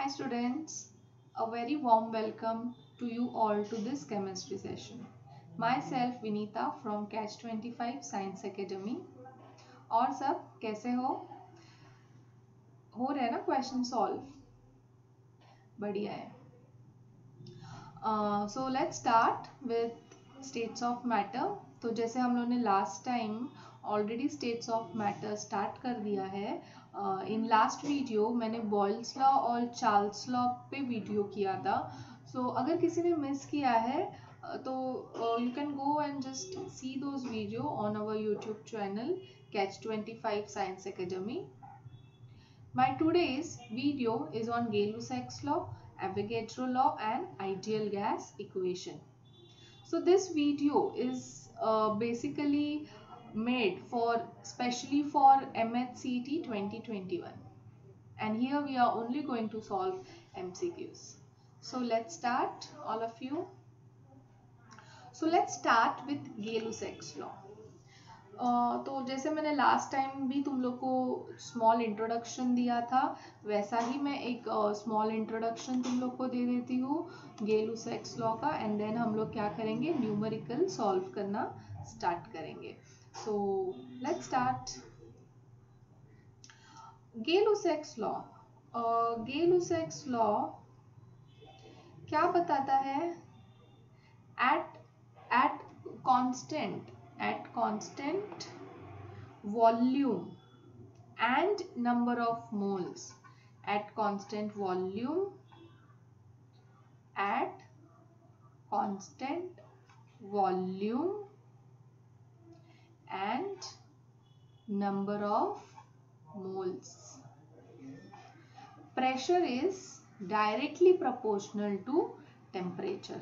students, a very warm welcome to you all to this chemistry session. Myself Vinita from Catch 25 Science Academy. और सब कैसे हो रहे हैं ना क्वेश्चन सॉल्व? बढ़िया है. So let's start with states of matter. तो जैसे हम लोगों ने last time already states of matter start कर दिया है. इन लास्ट वीडियो मैंने बॉयल्स लॉ और चार्ल्स लॉ पे वीडियो किया था. सो अगर किसी ने मिस किया है तो you can go and just see those video on our YouTube channel Catch 25 Science Academy. My today's video is on Gay-Lussac's law, Avogadro law and ideal gas equation. So this video is basically made for specially for MHCET 2021, and here we are only going to solve MCQs. So let's start, all of you. So let's start with Gay-Lussac's law. तो जैसे मैंने last time भी तुम लोग को small introduction दिया था, वैसा ही मैं एक स्मॉल इंट्रोडक्शन तुम लोग को दे देती हूँ Gay-Lussac's लॉ का. एंड देन हम लोग क्या करेंगे, न्यूमेरिकल सॉल्व करना स्टार्ट करेंगे. So let's start. Gay-Lussac's law. Gay-Lussac's law क्या बताता है? At constant volume and number of moles. At constant volume and number of moles. Pressure is directly proportional to temperature.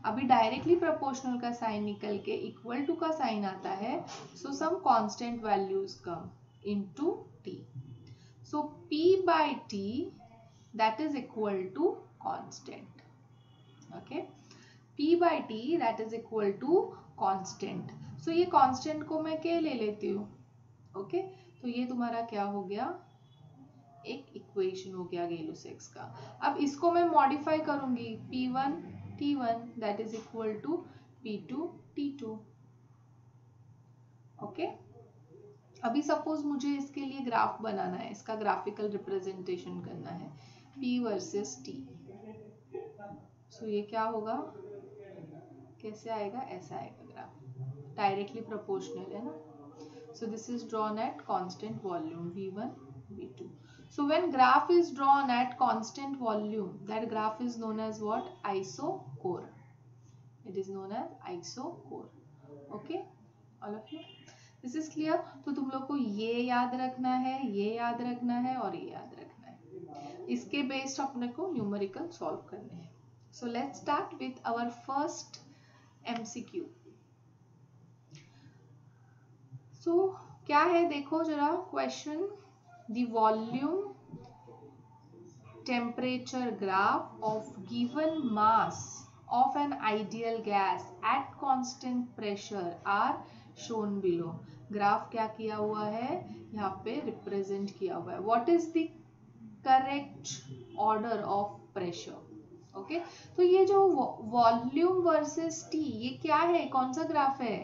अभी डायरेक्टली प्रोपोर्शनल का sign निकल के equal to का sign आता है. So some constant values come into t. So P by T that is equal to constant. Okay, P by T that is equal to constant. सो ये constant को मैं क्या ले लेती हूँ. ओके, तो ये तुम्हारा क्या हो गया, एक इक्वेशन हो गया Gay-Lussac's का. अब इसको मैं मॉडिफाई करूंगी. P1 T1 that is equal to P2 T2. Okay, अभी सपोज मुझे इसके लिए ग्राफ बनाना है, इसका ग्राफिकल रिप्रेजेंटेशन करना है P वर्सेस T. सो ये क्या होगा, कैसे आएगा, ऐसा आएगा ग्राफ. डायरेक्टली प्रोपोर्शनल है ना. सो this is drawn at constant volume V1 V2. So when graph is drawn at constant volume, that graph is known as what? Isochore. It is known as isochore. Okay, all of you. This is clear. तो तुम लोग को ये याद रखना है, ये याद रखना है और ये याद रखना है. इसके बेस्ड अपने को न्यूमेरिकल सॉल्व करने हैं. So let's start with our first MCQ. So क्या है, देखो जरा question. The volume temperature graph of given mass of an ideal gas at constant pressure are shown below. Graph क्या किया हुआ है, यहाँ पे रिप्रेजेंट किया हुआ है. What is the correct order of pressure? Okay, तो ये जो वॉल्यूम वर्सेस टी, ये क्या है, कौन सा ग्राफ है?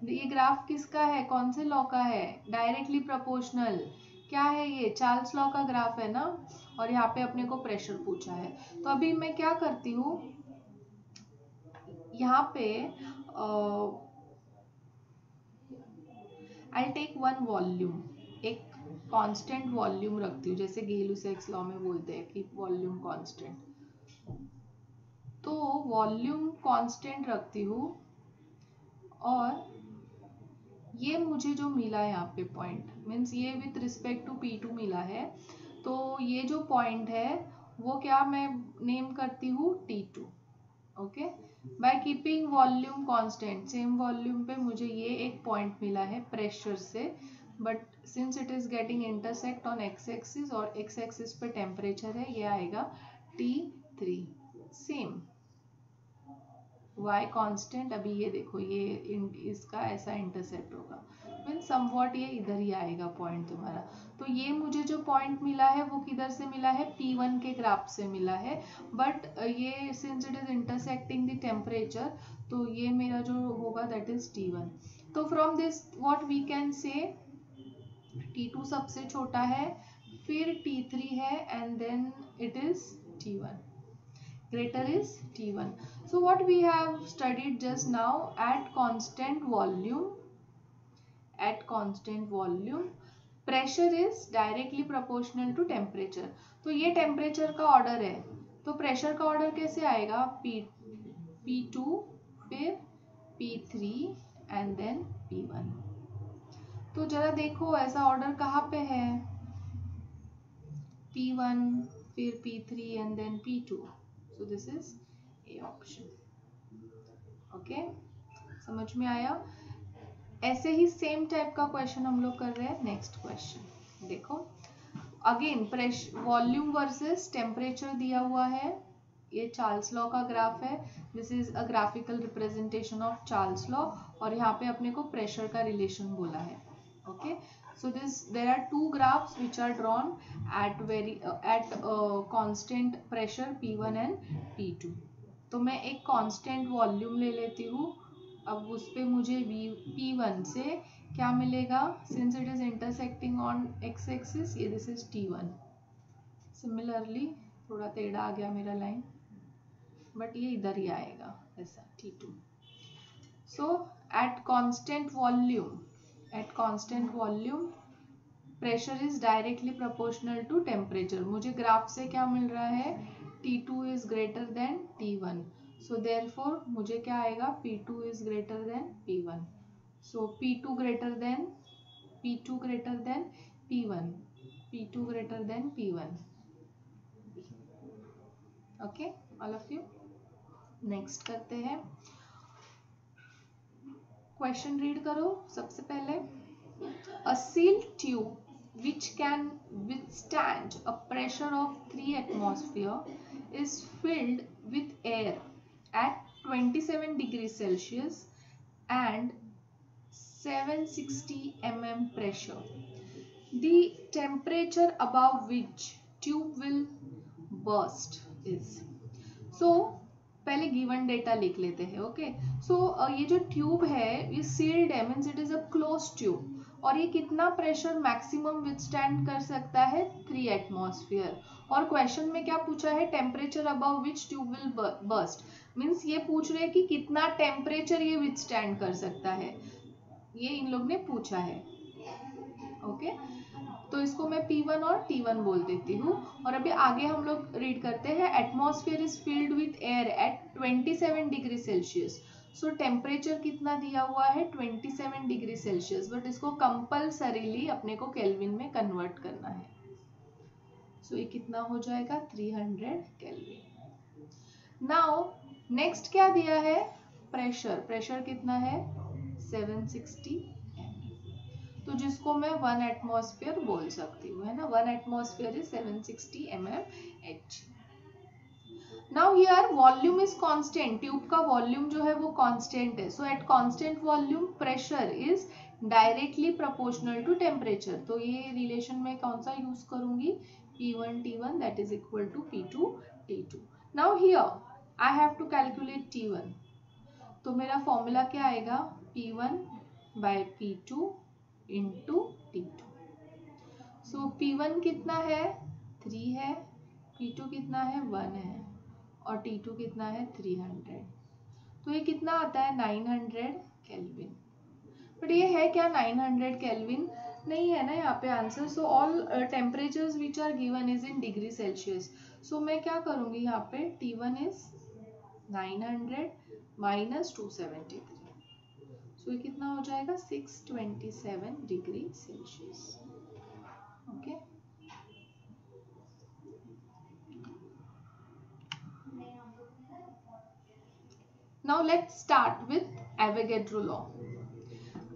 ये ग्राफ किसका है, कौन से लॉ का है? Directly proportional. क्या है ये, चार्ल्स लॉ का ग्राफ है ना. और यहाँ पे अपने को प्रेशर पूछा है. तो अभी मैं क्या करती हूँ, यहाँ पे आई टेक वन वॉल्यूम, एक कांस्टेंट वॉल्यूम रखती हूँ, जैसे Gay-Lussac's लॉ में बोलते हैं कि वॉल्यूम कांस्टेंट. तो वॉल्यूम कांस्टेंट रखती हूँ और ये मुझे जो मिला है यहाँ पे पॉइंट, मीन्स ये विथ रिस्पेक्ट टू P2 मिला है. तो ये जो पॉइंट है वो क्या मैं नेम करती हूँ T2. Okay, by keeping volume constant, same volume पे मुझे ये एक पॉइंट मिला है प्रेशर से. But since it is getting intersect on x axis और एक्स एक्सिस पे टेम्परेचर है, ये आएगा T3. Same y constant. अभी ये देखो, ये इसका ऐसा इंटरसेप्ट होगा. मीन समवॉट ये इधर ही आएगा पॉइंट तुम्हारा। तो ये मुझे जो पॉइंट मिला है वो किधर से मिला है, P1 के ग्राफ से मिला है, बट ये since it is intersecting the temperature, तो ये मेरा जो होगा दैट इज T1। तो from this what we can say T2 सबसे छोटा है, फिर T3 है, and then it is T1, greater is T1. So what we have studied just now, at constant volume pressure is directly proportional to temperature. तो ये temperature का order है, तो प्रेशर का ऑर्डर कैसे आएगा, P2 फिर P3 एंड देन P1। तो जरा देखो ऐसा ऑर्डर कहाँ पे है, P1 फिर P3 and then P2। So this is A option. Okay, समझ में आया। ऐसे ही सेम टाइप का क्वेश्चन हम लोग कर रहे हैं। नेक्स्ट क्वेश्चन देखो, again pressure volume versus temperature दिया हुआ है, ये चार्ल्स लॉ का ग्राफ है, this is a graphical representation of Charles law, और यहाँ पे अपने को प्रेशर का रिलेशन बोला है। Okay, so there are two graphs which are drawn at constant pressure P1 and P2। तो मैं एक कांस्टेंट वॉल्यूम ले लेती हूँ, अब उस पे मुझे P1 से क्या मिलेगा, since it is intersecting on x axis, ये दिस इज T1। सिमिलरली थोड़ा टेढ़ा आ गया मेरा लाइन, बट ये इधर ही आएगा ऐसा T2। So at constant volume pressure is directly proportional to temperature. मुझे ग्राफ से क्या मिल रहा है, T2 is greater than T1, so therefore मुझे क्या आएगा, P2 is greater than P1, so P2 greater than P1, P2 greater than P1। Okay all of you. Next करते हैं, क्वेश्चन रीड करो सबसे पहले। A sealed tube which can withstand a pressure of 3 atmosphere is filled with air at 27 degrees Celsius and 760 mm pressure. The temperature above which tube will burst is. So पहले given data लिख लेते हैं। Okay, सो ये जो tube है ये sealed है, means it is a close tube, और ये कितना प्रेशर मैक्सिमम विथस्टैंड कर सकता है, 3 एटमॉस्फेयर। और क्वेश्चन में क्या पूछा है, temperature above which tube will burst, means ये पूछ रहे हैं कि कितना टेम्परेचर ये विथस्टैंड कर सकता है, ये इन लोग ने पूछा है। ओके, तो इसको मैं P1 और T1 बोल देती हूँ। और अभी आगे हम लोग रीड करते हैं, atmosphere is filled with air at 27 degree Celsius. So temperature कितना दिया हुआ है, 27 डिग्री सेल्सियस, बट इसको कंपल्सरीली अपने को केल्विन में कन्वर्ट करना है। सो ये कितना हो जाएगा, 300 केल्विन। नाउ नेक्स्ट क्या दिया है, प्रेशर कितना है, 760, तो जिसको मैं 1 एटमॉस्फेयर बोल सकती हूँ, है ना, 1 atmosphere is 760 mmHg। Now here volume is constant, tube का वॉल्यूम जो है वो कांस्टेंट है, so at constant volume pressure is directly proportional to temperature. तो ये रिलेशन में कौन सा यूज करूंगी, P1 T1 that is equal to P2 T2। Now here I have to calculate T1, तो मेरा फॉर्मूला क्या आएगा, P1 bye P2 into T2। सो P1 कितना है, 3 है, P2 कितना है, 1 है, और T2 कितना है, 300। तो ये कितना आता है, 900 केल्विन। बट ये है क्या, 900 केल्विन नहीं है ना यहाँ पे answer. So all temperatures which are given is in degree Celsius. सो मैं क्या करूँगी यहाँ पे, T1 इज 900 माइनस 273, सो ये कितना हो जाएगा, 627 degree Celsius. Okay, now let's start with Avogadro law.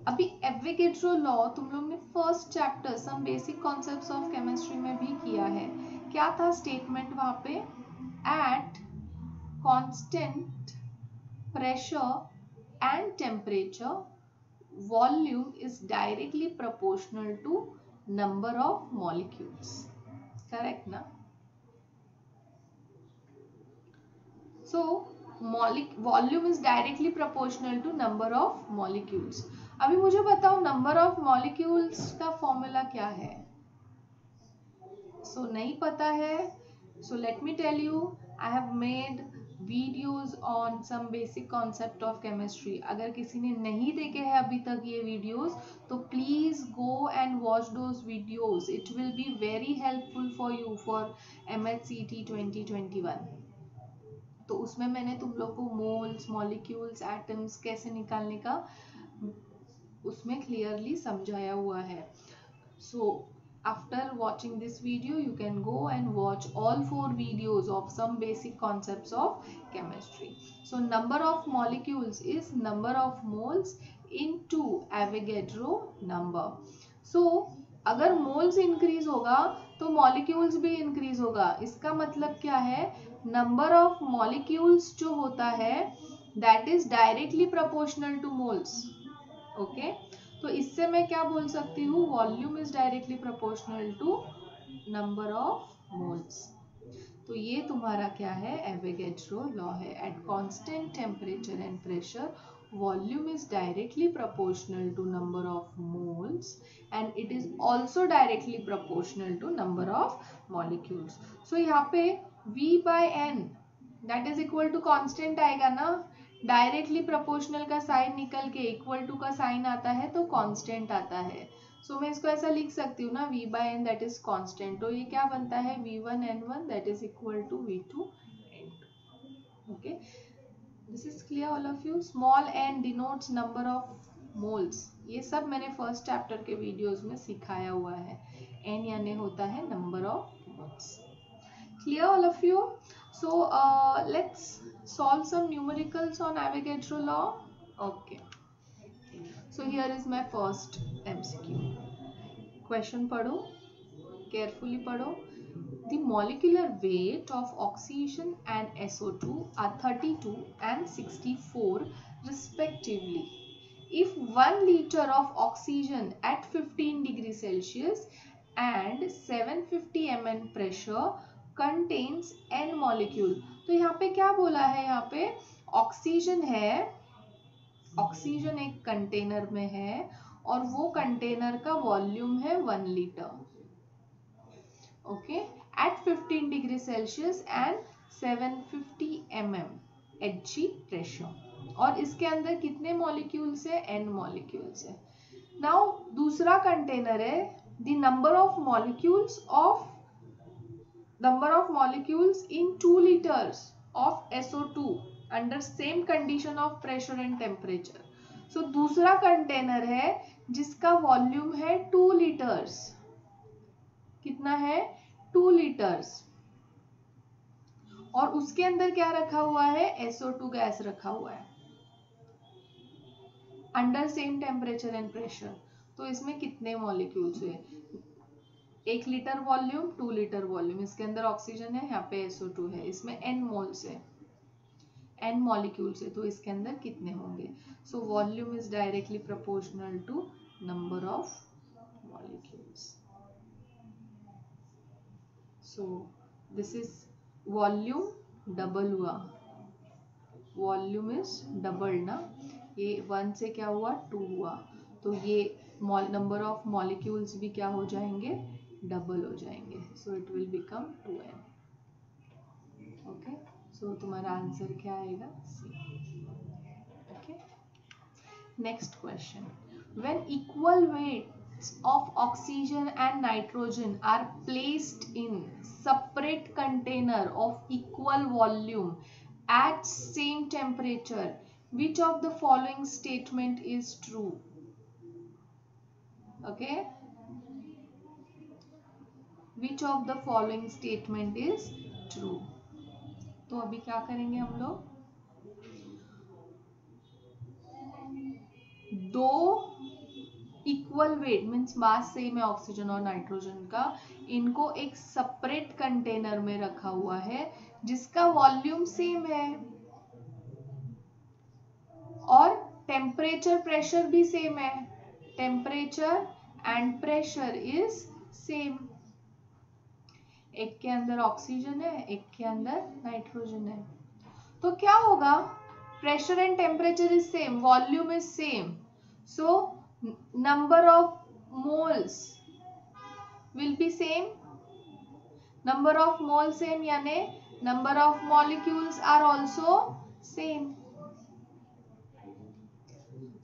अभी एवोगैड्रो लॉ तुम लोग ने first chapter some basic concepts of chemistry में भी किया है। क्या था स्टेटमेंट वहां पे, at constant pressure and temperature volume is directly proportional to number of molecules. Correct ना? So volume is directly proportional to number of molecules. अभी मुझे बताओ number of molecules का फॉर्मूला क्या है? So नहीं पता है. So let me tell you, I have made videos on some basic concept of chemistry. अगर किसी ने नहीं देखे हैं अभी तक ये videos, तो please go and watch those videos. It will be very helpful for you for MHCT 2021. तो उसमें मैंने तुम लोग को मोल्स, मॉलिक्यूल्स, एटम्स कैसे निकालने का उसमें क्लियरली समझाया हुआ है. So after watching this video, you can go and watch all 4 videos of some basic concepts of chemistry. So number of molecules is number of moles into Avogadro number. So अगर moles increase होगा तो molecules भी increase होगा. इसका मतलब क्या है? Number of molecules जो होता है that is directly proportional to moles. Okay? तो इससे मैं क्या बोल सकती हूँ? Volume is directly proportional to number of moles. तो ये तुम्हारा क्या है? एवोगैड्रो लॉ है. At constant temperature and pressure volume is directly proportional to number of moles and it is also directly proportional to number of molecules. So यहाँ पे V by N that is equal to constant आएगा ना. Directly proportional का sign निकल के equal to का sign आता है तो कांस्टेंट आता है. सो मैं इसको ऐसा लिख सकती हूँ ना, V by N that is constant. तो ये क्या बनता है? V1 N1 that is equal to V2 N2. Okay, this is clear all of you. Small n denotes number of moles. ये सब मैंने फर्स्ट चैप्टर के वीडियोस में सिखाया हुआ है. n यानी होता है number of moles. Clear all of you? So let's solve some numericals on Avogadro law. Okay. So here is my first MCQ. Question पढ़ो, carefully पढ़ो. The molecular weight of oxygen and SO2 are 32 and 64 respectively. If 1 liter of oxygen at 15 degrees Celsius and 750 ml pressure contains n molecule. तो यहाँ पे क्या बोला है? यहाँ पे ऑक्सीजन है, ऑक्सीजन एक कंटेनर में है और वो कंटेनर का वॉल्यूम है 1 litre. Okay, at 15 degree Celsius and 750 mm Hg pressure. और इसके अंदर कितने मॉलिक्यूल्स है? n मॉलिक्यूल्स है. नाउ दूसरा कंटेनर है. The number of molecules in 2 liters of SO2 under same condition of pressure and temperature. So दूसरा कंटेनर है जिसका वॉल्यूम है 2 लीटर्स. कितना है? 2 लीटर्स. और उसके अंदर क्या रखा हुआ है? SO2 गैस रखा हुआ है under same temperature and pressure. तो इसमें कितने मॉलिक्यूल्स हुए? 1 लीटर वॉल्यूम, 2 लीटर वॉल्यूम. इसके अंदर ऑक्सीजन है, यहाँ पे SO2 है. इसमें n मोल्स है, n मॉलिक्यूल्स है. तो इसके अंदर कितने होंगे? So volume is directly proportional to number of molecules. So this is volume double हुआ. वॉल्यूम इज डबल ना. ये 1 से क्या हुआ? 2 हुआ. तो ये नंबर ऑफ मॉलिक्यूल्स भी क्या हो जाएंगे? डबल हो जाएंगे. So it will become 2n. Okay, so तुम्हारा आंसर क्या आएगा? C. Okay, next question. When equal weights of oxygen and nitrogen are placed in separate container of equal volume at same temperature, which of the following statement is true? Okay, which of the following statement is true? तो अभी क्या करेंगे हम लोग? दो equal weight means mass same है oxygen और nitrogen का, इनको एक सेपरेट कंटेनर में रखा हुआ है जिसका वॉल्यूम सेम है और टेम्परेचर प्रेशर भी सेम है, temperature and pressure is same. एक के अंदर ऑक्सीजन है, एक के अंदर नाइट्रोजन है, तो क्या होगा, pressure and temperature is same, volume is same, so number of moles will be same, number of mole same, यानी number of molecules are also same.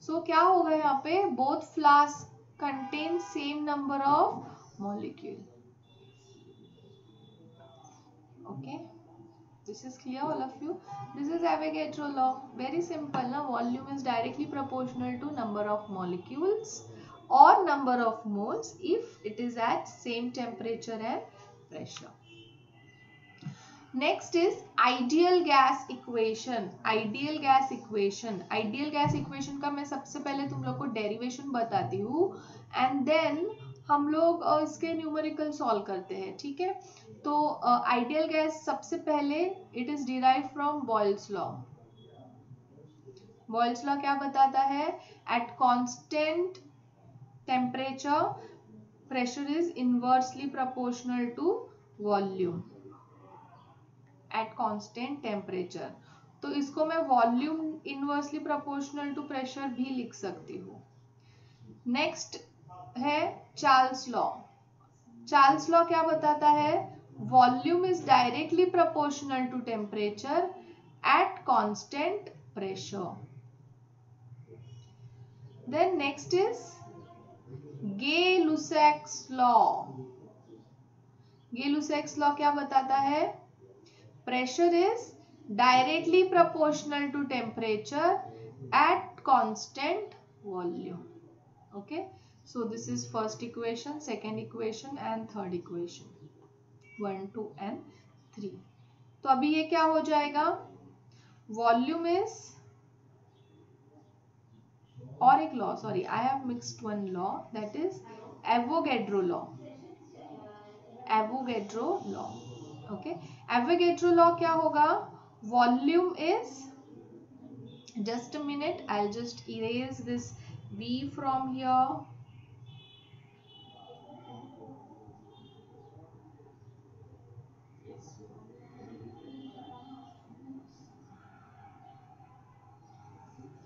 So क्या होगा यहाँ पे, both flask contain same number of molecule. Okay, this is clear all of you. This is Avogadro law, very simple na, volume is directly proportional to number of molecules or number of moles if it is at same temperature and pressure. Next is ideal gas equation. Ideal gas equation, ideal gas equation का मैं सबसे पहले तुम लोग को derivation बताती हूँ and then हम लोग इसके न्यूमेरिकल सॉल्व करते हैं, ठीक है। तो आइडियल गैस सबसे पहले it is derive from Boyle's law. Boyle's law क्या बताता है, at constant temperature pressure is inversely proportional to volume at constant temperature. तो इसको मैं volume inversely proportional to pressure भी लिख सकती हूँ। नेक्स्ट है चार्ल्स लॉ। चार्ल्स लॉ क्या बताता है, volume is directly proportional to temperature at constant pressure. Then next is Gay-Lussac's law. Gay-Lussac's law क्या बताता है, pressure is directly proportional to temperature at constant volume. Okay, so this is first equation, second equation and third equation, 1 2 and 3। तो अभी ये क्या हो जाएगा, volume is, और एक law, sorry I have mixed one law, that is Avogadro law. Avogadro law, okay. Avogadro law क्या होगा, volume is, just a minute, I will just erase this v from here।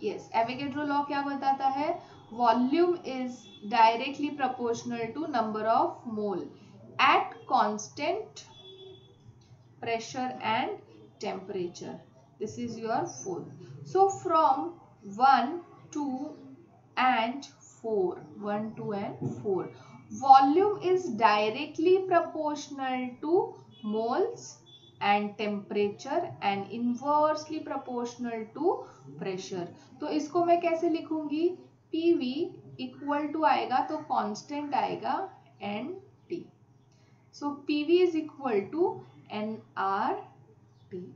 Yes, Avogadro law क्या बताता है, volume is directly proportional to number of mole at constant pressure and temperature. This is your fourth. So from 1 2 and 4, 1 2 and 4, volume is directly proportional to moles and temperature and inversely proportional to pressure। तो इसको मैं कैसे लिखूंगी, PV equal to आएगा तो constant आएगा NT। So PV is equal to nRT।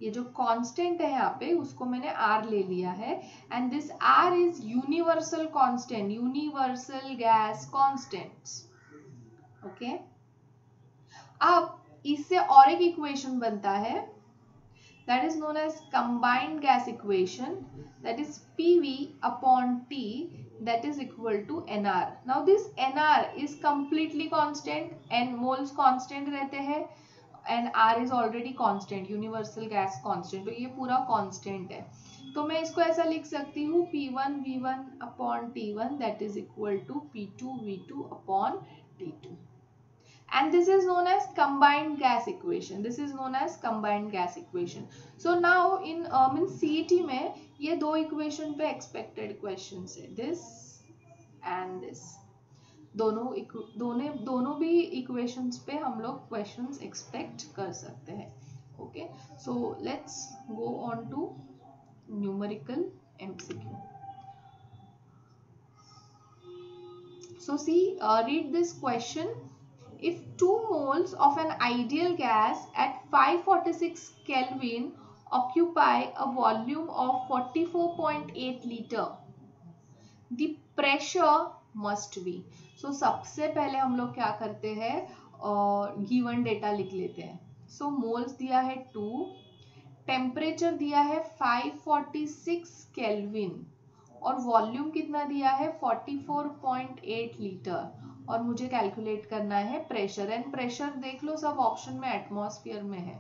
ये जो कांस्टेंट है यहाँ पे उसको मैंने R ले लिया है and this R is universal constant, universal gas constants. Okay, अब इससे और एक इक्वेशन बनता है that is known as combined gas equation, that is PV upon T that is equal to NR। now this NR is completely constant, N moles constant रहते हैं and R is already constant, universal gas constant, तो ये पूरा constant है। तो मैं इसको ऐसा लिख सकती हूँ P1 V1 upon T1 that is equal to P2 V2 upon T2 and this is known as combined gas equation। this is known as combined gas equation। so now in CET में ये दो equation पे expected questions है, this and this, दोनों भी equations पे हम लोग क्वेश्चंस एक्सपेक्ट कर सकते हैं। Okay, so let's go on to numerical MCQ। So see, read this question, if 2 moles of an ideal gas at 546 Kelvin occupy a volume of 44.8 liter, the pressure must be। सो सबसे पहले हम लोग क्या करते हैं, गिवन डेटा लिख लेते हैं। सो मोल्स दिया है 2, टेम्परेचर दिया है 546 केल्विन और वॉल्यूम कितना दिया है 44.8 लीटर और मुझे कैलकुलेट करना है प्रेशर। एंड प्रेशर देख लो सब ऑप्शन में एटमॉस्फेयर में है,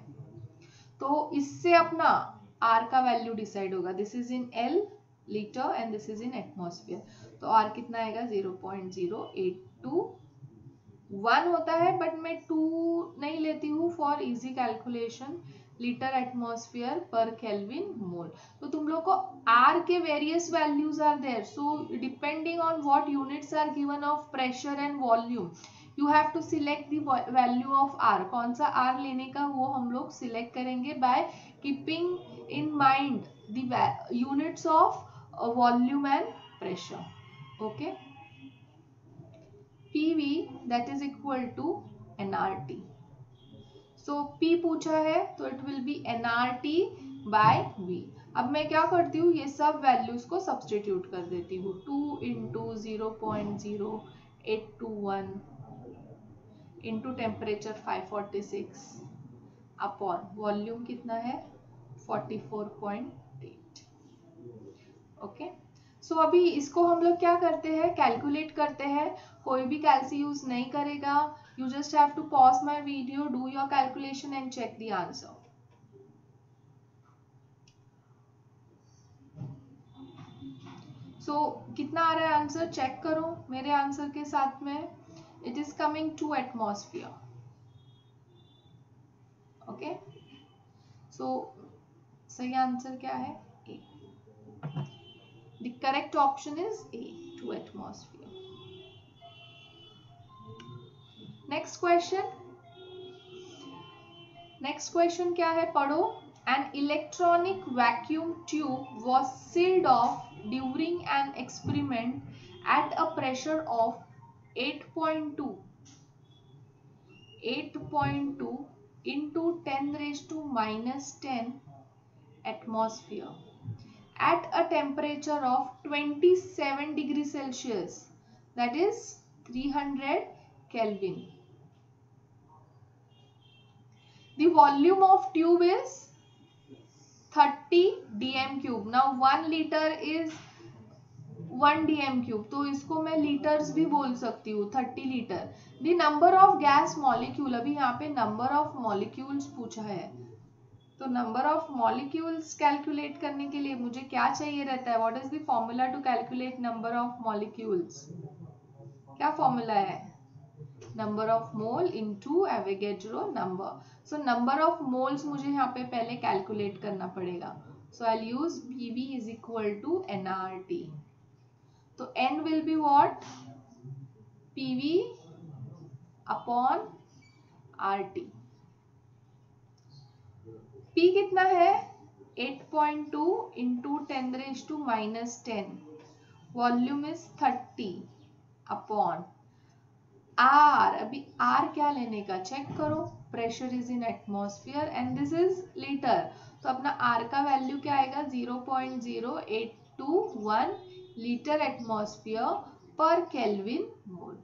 तो इससे अपना R का वैल्यू डिसाइड होगा। This is in L litre and this is in atmosphere, तो R कितना आएगा 0.0821 होता है, बट मैं 2 नहीं लेती हूँ for easy calculation. Litre atmosphere per kelvin mole. तो तुम लोग को R के various values are there, so depending on what units are given of pressure and volume you have to select the value of R। कौन सा R लेने का वो हम लोग सिलेक्ट करेंगे by keeping in mind the units of volume and pressure. Okay, PV that is equal to nRT। So P पूछा है तो it will be nRT by V। अब मैं क्या करती हूँ, ये सब वैल्यूज को सब्सटीट्यूट कर देती हूँ। 2 into 0.0821 into temperature 546 upon volume कितना है 44.8। ओके, सो अभी इसको हम लोग क्या करते हैं, कैलकुलेट करते हैं। कोई भी कैलसी यूज नहीं करेगा, you just have to pause my video, do your calculation and check the answer। so कितना आ रहा है आंसर चेक करो मेरे आंसर के साथ में। it is coming to atmosphere। Okay, so सही आंसर क्या है A। the correct option is A, to atmosphere। Next question क्या है पढ़ो। An electronic vacuum tube was sealed off during an experiment at a pressure of 8.2 into 10⁻⁻10 atmosphere at a temperature of 27 degrees Celsius, that is 300 Kelvin। The volume of tube is 30 dm cube। Now 1 liter is 1 dm cube, तो इसको मैं litres भी बोल सकती हूँ 30 litre. The number of gas molecule, अभी यहाँ पे number of molecules पूछा है, तो number of molecules कैलकुलेट करने के लिए मुझे क्या चाहिए रहता है, what is the formula to calculate number of molecules? क्या फॉर्मूला है, number of mole into Avogadro number. So number of moles मुझे यहाँ पे पहले कैलकुलेट करना पड़ेगा। So I will use PV is equal to nRT। तो N will be what, PV upon RT। P कितना है 8.2 into 10⁻⁻10, volume is 30 upon R। अभी R क्या लेने का चेक करो, pressure is in atmosphere and this is litre, तो अपना R का वैल्यू क्या आएगा 0.0821 litre atmosphere per kelvin mole.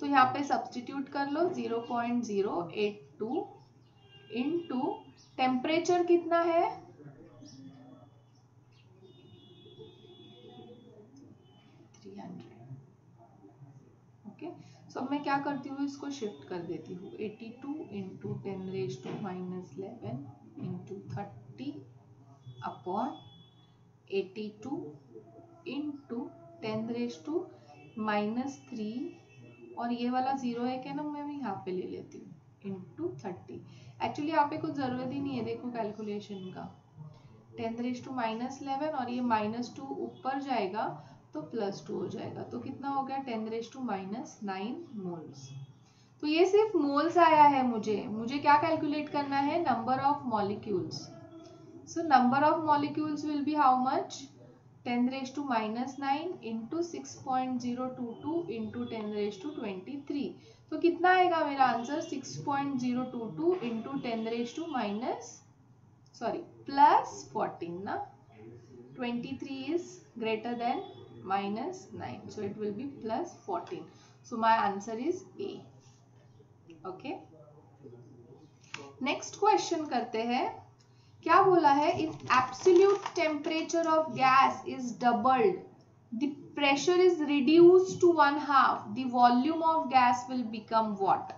तो यहाँ पे सब्स्टिट्यूट कर लो 0.082 इंटू टेम्परेचर कितना है 300। ओके, सो मैं क्या करती हूँ, इसको शिफ्ट कर देती हूँ 82 इंटू 10⁻⁻11 इंटू 30 अपॉन 82 इंटू 10⁻⁻3 और ये वाला 0 है क्या ना, मैं भी यहाँ पे ले लेती हूँ इंटू 30। एक्चुअली यहाँ पे कुछ जरूरत ही नहीं है, देखो कैलकुलेशन का 10⁻11 और ये -2 ऊपर जाएगा तो +2 हो जाएगा, तो कितना हो गया 10⁻⁹ मोल्स। तो ये सिर्फ मोल्स आया है, मुझे क्या कैलकुलेट करना है, number of molecules. So number of molecules will be how much 10⁻⁹ into 6.022 into 10⁻23। तो कितना आएगा मेरा आंसर 6.022 इंटू 10⁻+14 ना, 23 is greater than -9, so it will be +14, so my answer is A। okay, next question करते हैं क्या बोला है, if absolute temperature of gas is doubled, the pressure is reduced to 1/2, the volume of gas will become what?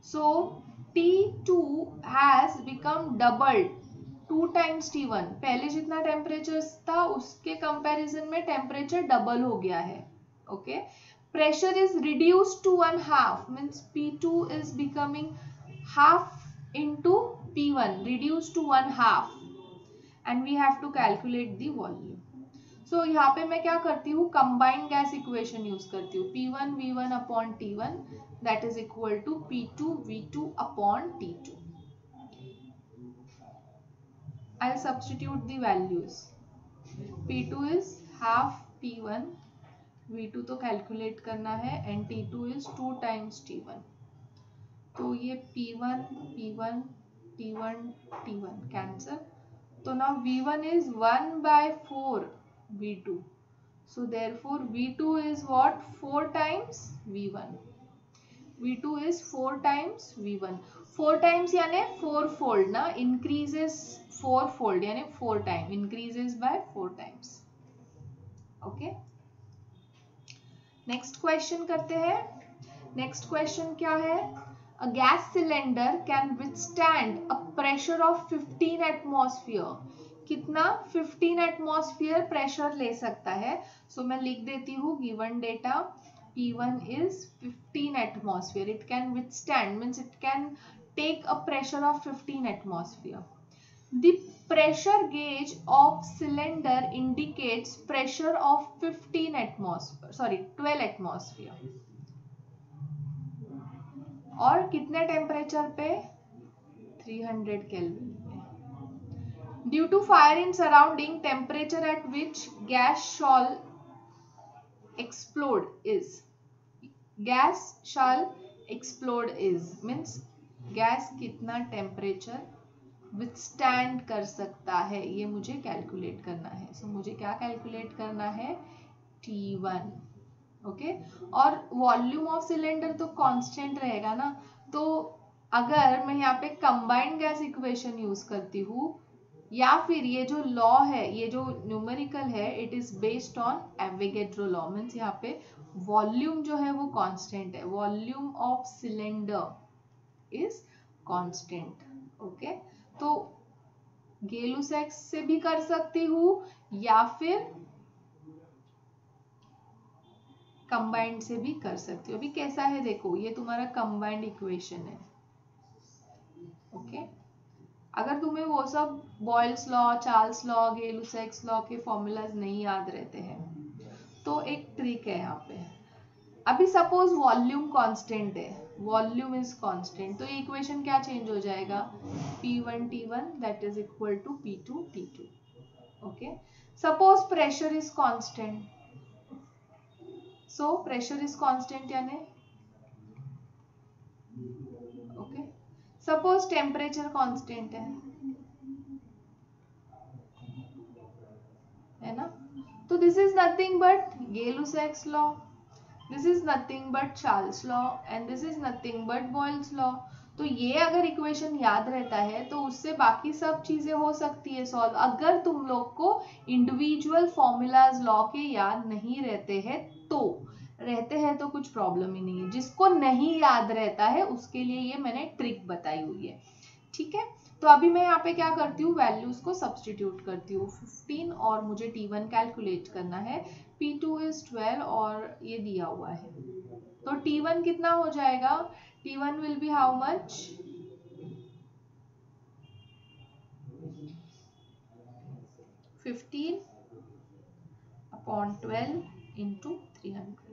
So T2 has become doubled 2 times T1. पहले जितना temperature था उसके comparison में टेम्परेचर डबल हो गया है. Okay, pressure is reduced to 1/2 means P2 is becoming half into P1, reduced to 1/2, and we have to calculate the volume. So यहाँ पे मैं क्या करती हूँ, combined gas equation यूज करती हूँ. P1 V1 upon T1 that is equal to P2 V2 upon T2. I'll substitute the values. P2 is half P1, V2 तो calculate करना है, and T2 is 2 times T1. तो ये P1 P1 T1 T1 cancel. तो now V1 is 1/4 V2. So therefore V2 is what? 4 times V1. V2 is 4 times V1. 4 times यानी 4 fold ना, increases 4 fold यानी 4 time, increases by 4 times. Okay. Next question करते हैं. Next question क्या है? A gas cylinder can withstand a pressure of 15 atmosphere. कितना? 15 atmosphere pressure ले सकता है. सो मैं लिख देती हूँ given data. P1 is 15 atmosphere. It can withstand means it can take a pressure of 15 atmosphere. The pressure gauge of cylinder indicates pressure of 12 atmosphere. और कितने टेम्परेचर पे? 300 केल्विन पे. Due to fire in surrounding, temperature at which gas shall explode is. Gas shall explode is means gas कितना temperature withstand कर सकता है, ये मुझे कैलकुलेट करना है. सो मुझे क्या कैलकुलेट करना है? T1. ओके, और वॉल्यूम ऑफ सिलेंडर तो कांस्टेंट रहेगा ना. तो अगर मैं यहाँ पे कंबाइंड गैस इक्वेशन यूज करती हूँ या फिर ये जो लॉ है, ये जो न्यूमेरिकल है, it is based on Avogadro law. Means यहाँ पे वॉल्यूम जो है वो कांस्टेंट है. Volume of cylinder is constant. Okay, तो गेलुसैक्स से भी कर सकती हूँ या फिर कंबाइंड से भी कर सकती हूँ. अभी कैसा है देखो, ये तुम्हारा कंबाइंड इक्वेशन है. ओके, अगर तुम्हें वो सब Boyle's law, Charles law, Gay Lussac's law के फॉर्मूलाज नहीं याद रहते हैं तो एक ट्रिक है यहाँ पे. अभी सपोज वॉल्यूम कांस्टेंट है, वॉल्यूम इज कांस्टेंट, तो ये इक्वेशन क्या चेंज हो जाएगा? P1 T1 that is equal to P2 T2. Okay, suppose pressure is constant. So pressure is constant यानी ओके, सपोज टेम्परेचर कांस्टेंट है ना. तो this is nothing but Gay Lussac's law, this is nothing but Charles law and this is nothing but Boyle's law. तो ये अगर equation याद रहता है तो उससे बाकी सब चीजें हो सकती है सॉल्व. अगर तुम लोग को इंडिविजुअल फॉर्मूलाज लॉ के याद नहीं रहते हैं तो रहते हैं तो कुछ प्रॉब्लम ही नहीं है. जिसको नहीं याद रहता है उसके लिए ये मैंने ट्रिक बताई हुई है. ठीक है, तो अभी मैं यहाँ पे क्या करती हूँ, वैल्यूज को सब्सटीट्यूट करती हूँ. 15 और मुझे T1 कैलकुलेट करना है. P2 इज 12 और ये दिया हुआ है. तो T1 कितना हो जाएगा? T1 will be how much? 15 upon 12 into 300.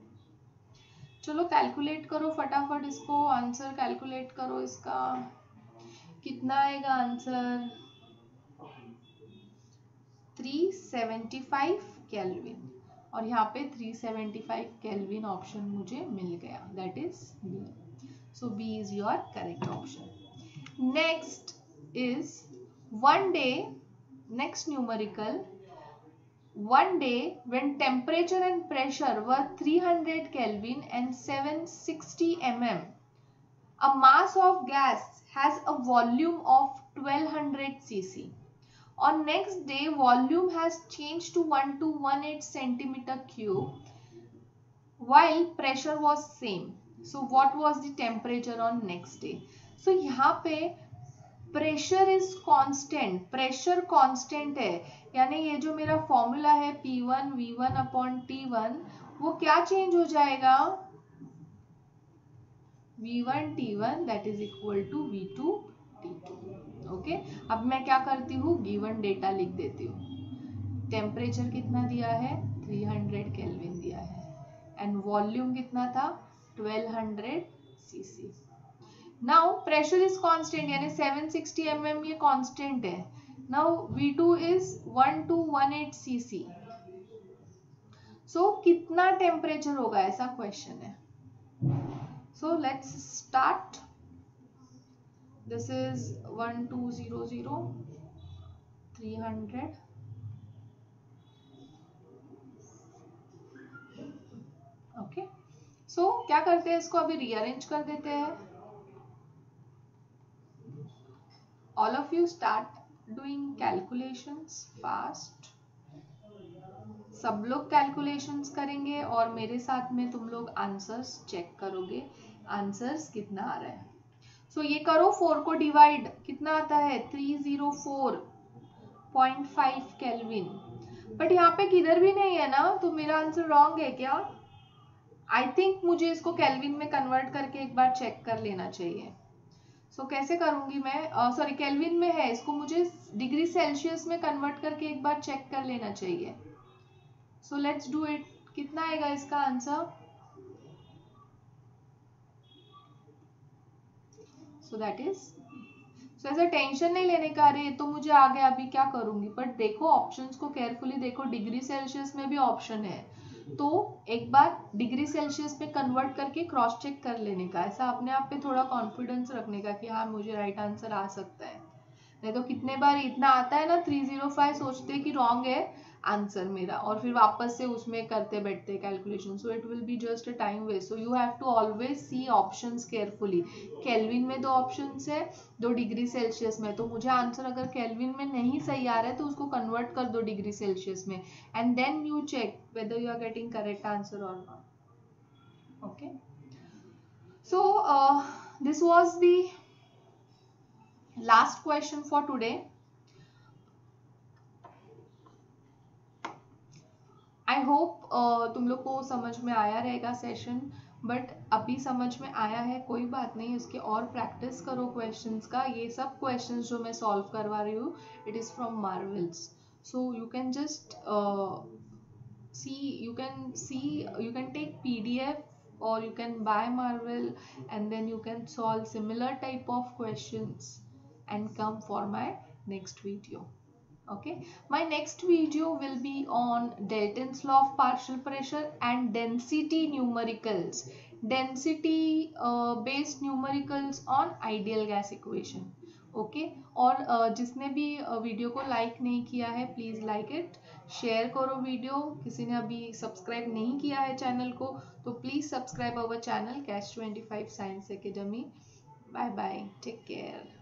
चलो कैलकुलेट करो फटाफट इसको, आंसर कैलकुलेट करो इसका. कितना आएगा आंसर? 375 केल्विन. और यहाँ पे 375 केल्विन ऑप्शन मुझे मिल गया, that is B. So B is your correct option. Next is one day, next numerical. One day when temperature and pressure were 300 Kelvin and 760 mm, a mass of gas has a volume of 1200 cc. On next day, volume has changed to 1218 centimeter cube, while pressure was same. So what was the temperature on next day? So यहाँ पे pressure is constant, pressure constant है, यानी ये जो मेरा formula है P1 V1 upon T1 वो क्या चेंज हो जाएगा, V1 T1 that is equal to V2 T2. Okay, अब मैं क्या करती हूँ, गिवन डेटा लिख देती हूँ. टेम्परेचर कितना दिया है, 300 केल्विन दिया है, एंड वॉल्यूम कितना था, 1200 cc. Now pressure is constant, यानी 760 mm ये कांस्टेंट है. Now V2 is 1218 cc. सो कितना टेम्परेचर होगा, ऐसा क्वेश्चन है. So let's start. This is 1200 300. Okay, so क्या करते हैं, इसको अभी रीअरेंज कर देते हैं. All of you start doing calculations fast. सब लोग कैलकुलेशंस करेंगे और मेरे साथ में तुम लोग आंसर्स चेक करोगे, आंसर्स कितना आ रहा है. सो ये करो, 4 को डिवाइड, कितना आता है, 304.5 केल्विन. बट यहाँ पे किधर भी नहीं है ना, तो मेरा आंसर रॉन्ग है क्या? आई थिंक मुझे इसको केल्विन में कन्वर्ट करके एक बार चेक कर लेना चाहिए. सो कैसे करूंगी मैं, सॉरी केल्विन में है, इसको मुझे डिग्री सेल्सियस में कन्वर्ट करके एक बार चेक कर लेना चाहिए. So let's do it. कितना आएगा इसका आंसर? सो दैट इज, सो ऐसा टेंशन नहीं लेने का, अरे तो मुझे आ गया अभी क्या करूंगी. बट देखो ऑप्शंस को केयरफुली देखो, डिग्री सेल्सियस में भी ऑप्शन है, तो एक बार डिग्री सेल्सियस पे कन्वर्ट करके क्रॉस चेक कर लेने का, ऐसा अपने आप पे थोड़ा कॉन्फिडेंस रखने का कि हाँ मुझे राइट आंसर आ सकता है. नहीं तो कितने बार इतना आता है ना 305, सोचते कि रॉन्ग है आंसर मेरा, और फिर वापस से उसमें करते बैठते calculation. So it will be just a time waste. So you have to always see options carefully. Kelvin में 2 ऑप्शंस है, 2 डिग्री सेल्सियस में, तो मुझे आंसर अगर केल्विन में नहीं सही आ रहा है तो उसको कन्वर्ट कर दो डिग्री सेल्सियस में, and then you check whether you are getting correct answer और not. Okay, so this was the last question for today. I hope तुम लोग को समझ में आया रहेगा सेशन, बट अभी समझ में आया है कोई बात नहीं, इसके और प्रैक्टिस करो क्वेश्चंस का. ये सब क्वेश्चंस जो मैं सॉल्व करवा रही हूँ, it is from Marvels. So you can just you can take PDF or you can buy Marvel, and then you can solve similar type of questions and come for my next video. Okay, my next video will be on Dalton's law of partial pressure and density numericals, density based numericals on ideal gas equation. Okay, और जिसने भी video को like नहीं किया है please like it, share करो video. किसी ने अभी सब्सक्राइब नहीं किया है चैनल को तो please subscribe our channel Catch 25 Science Academy. Bye bye, take care.